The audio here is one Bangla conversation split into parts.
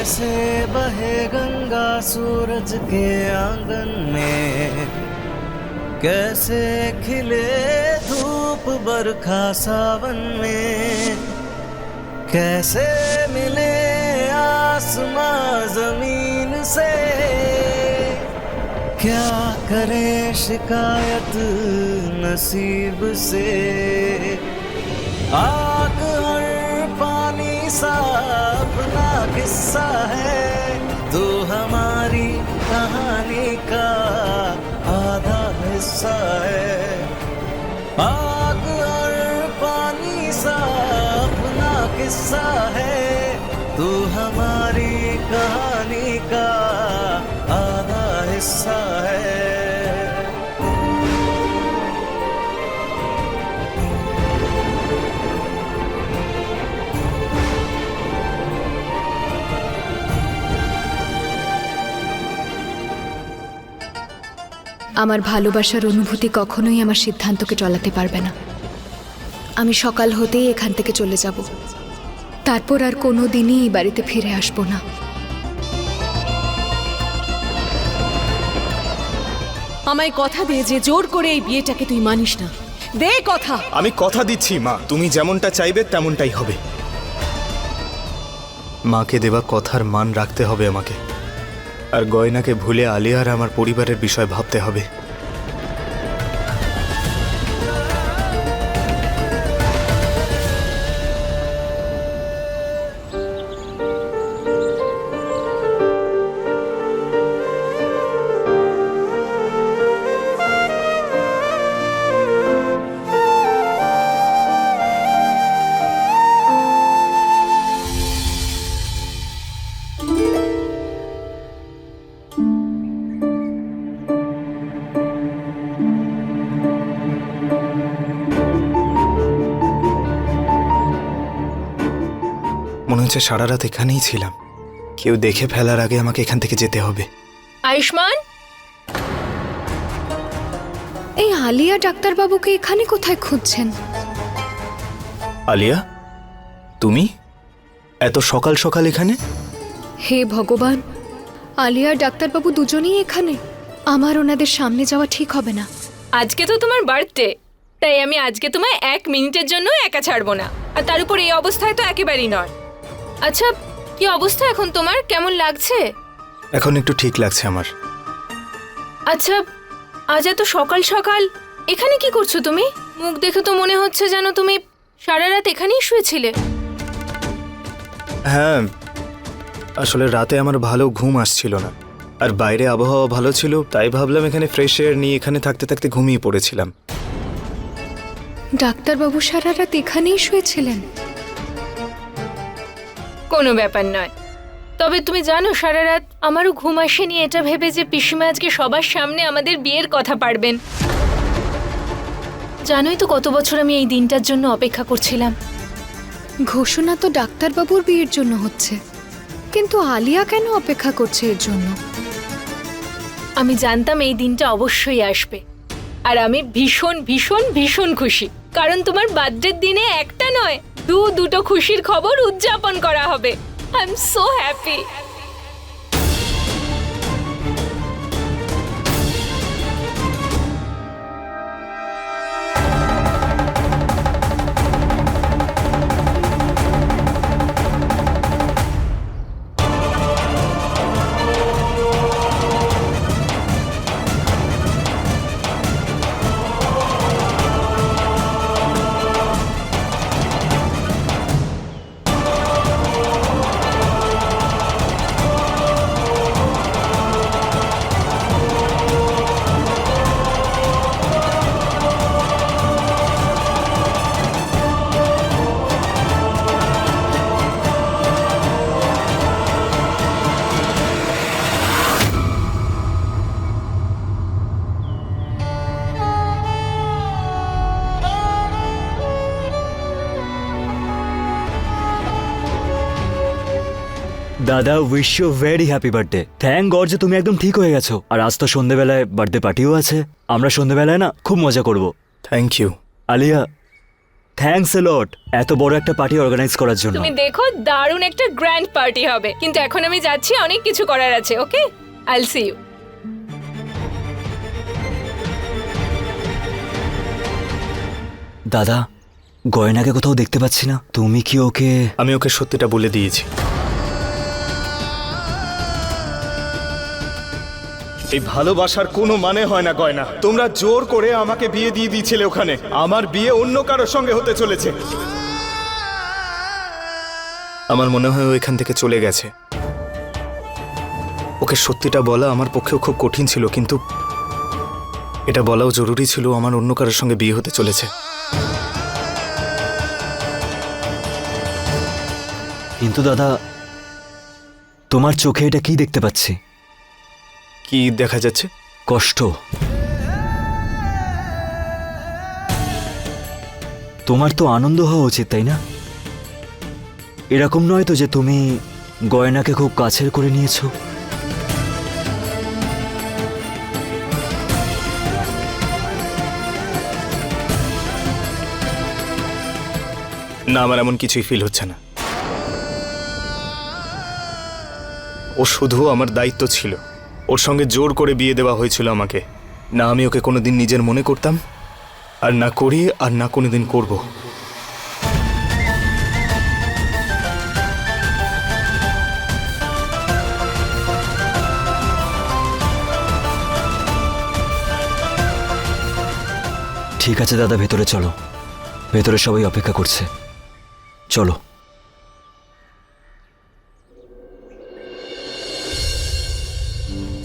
कैसे बहे गंगा सूरज के आंगन में, कैसे खिले धूप बरखा सावन में, कैसे मिले आसमां जमीन से, क्या करे शिकायत नसीब से। आग और पानी सा अपना किस्सा है, तू हमारी कहानी का आधा हिस्सा है। आग और पानी सा अपना किस्सा है, तू हमारी कहानी का आधा हिस्सा है। আমার ভালোবাসার অনুভূতি কখনোই আমার সিদ্ধান্তকে চলাতে পারবে না। আমি সকাল হতেই এখান থেকে চলে যাব, তারপর আর কোনো দিনই এই বাড়িতে ফিরে আসবো না। আমায় কথা দে যে জোর করে এই বিয়েটাকে তুই মানিস না। দে কথা। আমি কথা দিচ্ছি মা, তুমি যেমনটা চাইবে তেমনটাই হবে। মাকে দেওয়া কথার মান রাখতে হবে আমাকে, আর গয়নাকে ভুলে আলিয়া আর আমার পরিবারের বিষয় ভাবতে হবে। মনে হচ্ছে সারা রাত এখানেই ছিলাম। কেউ দেখে ফেলার আগে আমাকে এখান থেকে যেতে হবে। আয়ুষ্মান, এই আলিয়া ডাক্তারবাবুকে এখানে কোথায় খুঁজছেন? আলিয়া, তুমি এত সকাল সকাল এখানে? হে ভগবান, আলিয়া ডাক্তারবাবু দুজনেই এখানে। আমার ওনাদের সামনে যাওয়া ঠিক হবে না। আজকে তো তোমার বার্থডে, তাই আমি আজকে তোমায় 1 মিনিটের জন্য একা ছাড়বো না। আর তার উপর এই অবস্থায় তো একেবারেই নয়। আচ্ছা, কি অবস্থা এখন তোমার? কেমন লাগছে? এখন একটু ঠিক লাগছে আমার। আচ্ছা, আজ এত সকাল সকাল এখানে কি করছো তুমি? মুখ দেখে তো মনে হচ্ছে যেন তুমি সারা রাত এখানেই শুয়েছিলে। হ্যাঁ, আসলে রাতে আমার ভালো ঘুম আসছিল না, আর বাইরে আবহাওয়া ভালো ছিল, তাই ভাবলাম এখানে ফ্রেশ এয়ার নিয়ে এখানে থাকতে থাকতে ঘুমিয়ে পড়েছিলাম। ডাক্তারবাবু সারা রাত এখানেই শুয়েছিলেন? কোনো ব্যাপার নয়। তবে তুমি জানো, সারা রাত আমারও ঘুম আসেনি এটা ভেবে যে পিসিমা আজকে সবার সামনে আমাদের বিয়ের কথা পাড়বেন। জানোই তো কত বছর আমি এই দিনটার জন্য অপেক্ষা করছিলাম। ঘোষণা তো ডাক্তারবাবুর বিয়ের জন্য হচ্ছে, কিন্তু আলিয়া কেন অপেক্ষা করছে এর জন্য? আমি জানতাম এই দিনটা অবশ্যই আসবে, আর আমি ভীষণ ভীষণ ভীষণ খুশি, কারণ তোমার বার্থডের দিনে একটা নয়, দুটো খুশির খবর উদযাপন করা হবে। I am so happy. দাদা, wish you very happy birthday. Thank God যে তুমি একদম ঠিক হয়ে গেছো। আর আজ তো সন্ধ্যেবেলায় বার্থডে পার্টিও আছে। আমরা সন্ধ্যেবেলায় না খুব মজা করব। Thank you. Alia, thanks a lot এত বড় একটা পার্টি অর্গানাইজ করার জন্য। তুমি দেখো দারুণ একটা গ্র্যান্ড পার্টি হবে, কিন্তু এখন আমি যাচ্ছি, অনেক কিছু করার আছে। ওকে, আইল সি ইউ। দাদা, গয়নাকে কোথাও দেখতে পাচ্ছি না, তুমি কি ওকে? আমি ওকে সত্যিটা বলে দিয়েছি। এই ভালোবাসার কোনো মানে হয় না গয়না। তোমরা জোর করে আমাকে বিয়ে দিয়ে দিয়েছিলে ওখানে। আমার বিয়ে অন্য কারোর সঙ্গে হতে চলেছে। আমার মনে হয় ও এখান থেকে চলে গেছে। ওকে সত্যিটা বলা আমার পক্ষেও খুব কঠিন ছিল, কিন্তু এটা বলাও জরুরি ছিল। আমার অন্য কারোর সঙ্গে বিয়ে হতে চলেছে। কিন্তু দাদা, তোমার চোখে এটা কি দেখতে পাচ্ছি? কি দেখা যাচ্ছে? কষ্ট। তোমার তো আনন্দ হওয়া উচিত, তাই না? এরকম নয় তো যে তুমি গয়নাকে খুব কাছের করে নিয়েছো। না, আমার এমন কিছুই ফিল হচ্ছে না। ও শুধু আমার দায়িত্ব ছিল। ওর সঙ্গে জোর করে বিয়ে দেওয়া হয়েছিল আমাকে। না আমি ওকে কোনোদিন নিজের মনে করতাম, আর না করি, আর না কোনোদিন করব। ঠিক আছে দাদা, ভেতরে চলো। ভেতরে সবাই অপেক্ষা করছে, চলো।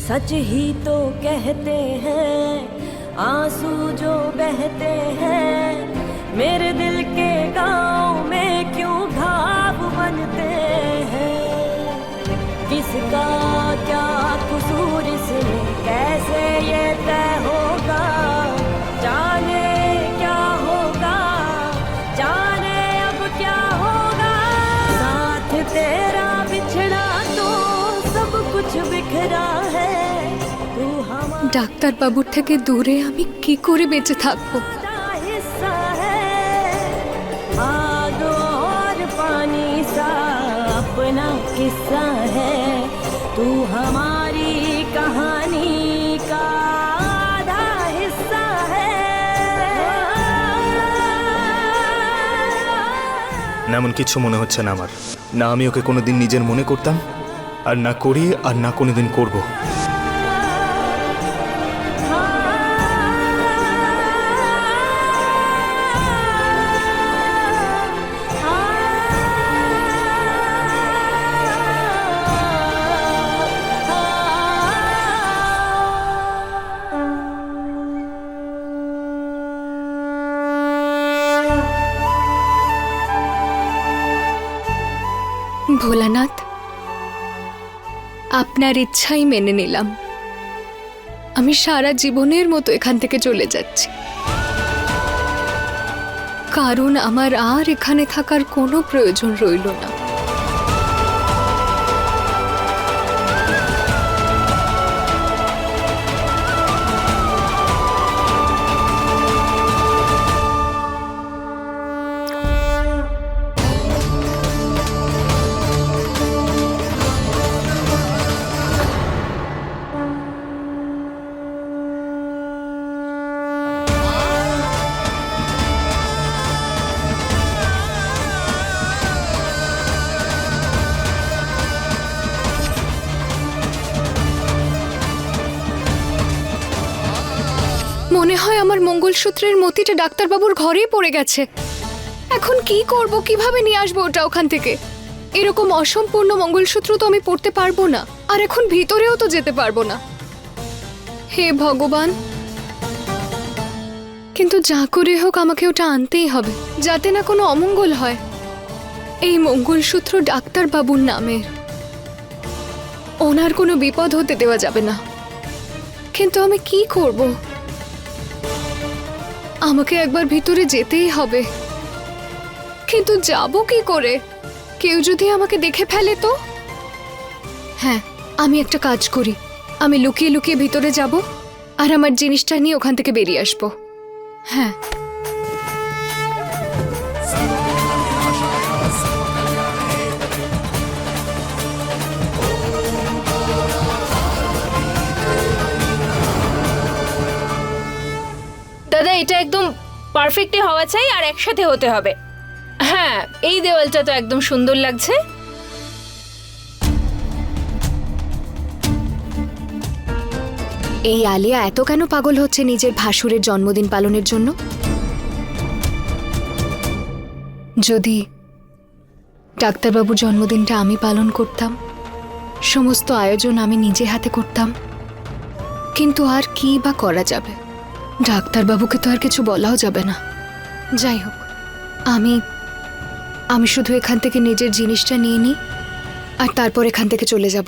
सच ही तो कहते हैं आंसू जो बहते हैं, मेरे दिल के गाँव में क्यों घाव बनते हैं। किसका क्या कसूर इसमें कैसे ये तय होगा, जाने क्या होगा, जाने अब क्या होगा। साथ तेरा बिछड़ा तो सब कुछ बिखरा है, तू हमारा ডাক্তার বাবুর থেকে দূরে আমি কি করে বেঁচে থাকবো? हिस्सा है, आग और पानी सा अपना किस्सा है, तू हमारी कहानी का आधा हिस्सा है। না, এমন কিছু মনে হচ্ছে না আমার। না আমি ওকে কোনোদিন নিজের মনে করতাম, আর না করি, আর না কোনোদিন করব। ভোলানাথ, আপনার ইচ্ছাই মেনে নিলাম। আমি সারা জীবনের মতো এখান থেকে চলে যাচ্ছি, কারণ আমার আর এখানে থাকার কোনো প্রয়োজন রইল না। মনে হয় আমার মঙ্গলসূত্রের মতিটা ডাক্তারবাবুর ঘরেই পড়ে গেছে। এখন কি করব, কিভাবে নিয়ে আসবো ওটা ওখান থেকে? এরকম অসম্পূর্ণ মঙ্গলসূত্র তো আমি পড়তে পারবো না, আর এখন ভিতরেও তো যেতে পারবো না। হে ভগবান, কিন্তু যা করে হোক আমাকে ওটা আনতেই হবে, যাতে না কোনো অমঙ্গল হয়। এই মঙ্গলসূত্র ডাক্তারবাবুর নামের, ওনার কোনো বিপদ হতে দেওয়া যাবে না। কিন্তু আমি কি করব? আমাকে একবার ভিতরে যেতেই হবে, কিন্তু যাব কি করে? কেউ যদি আমাকে দেখে ফেলে তো? হ্যাঁ, আমি একটা কাজ করি, আমি লুকিয়ে লুকিয়ে ভিতরে যাব আর আমার জিনিসটা নিয়ে ওখান থেকে বেরিয়ে আসবো। হ্যাঁ। এটা একদম পারফেক্টই হওয়া চাই আর একসাথে হতে হবে। হ্যাঁ, এই দেওয়ালটা তো একদম সুন্দর লাগছে। এই আলিয়া এত কেন পাগল হচ্ছে নিজের ভাসুরের জন্মদিন পালনের জন্য? যদি ডাক্তারবাবুর জন্মদিনটা আমি পালন করতাম, সমস্ত আয়োজন আমি নিজে হাতে করতাম, কিন্তু আর কি বা করা যাবে? ডাক্তারবাবুকে তো আর কিছু বলাও যাবে না। যাই হোক, আমি শুধু এখান থেকে নিজের জিনিসটা নিয়ে নিই আর তারপর এখান থেকে চলে যাব।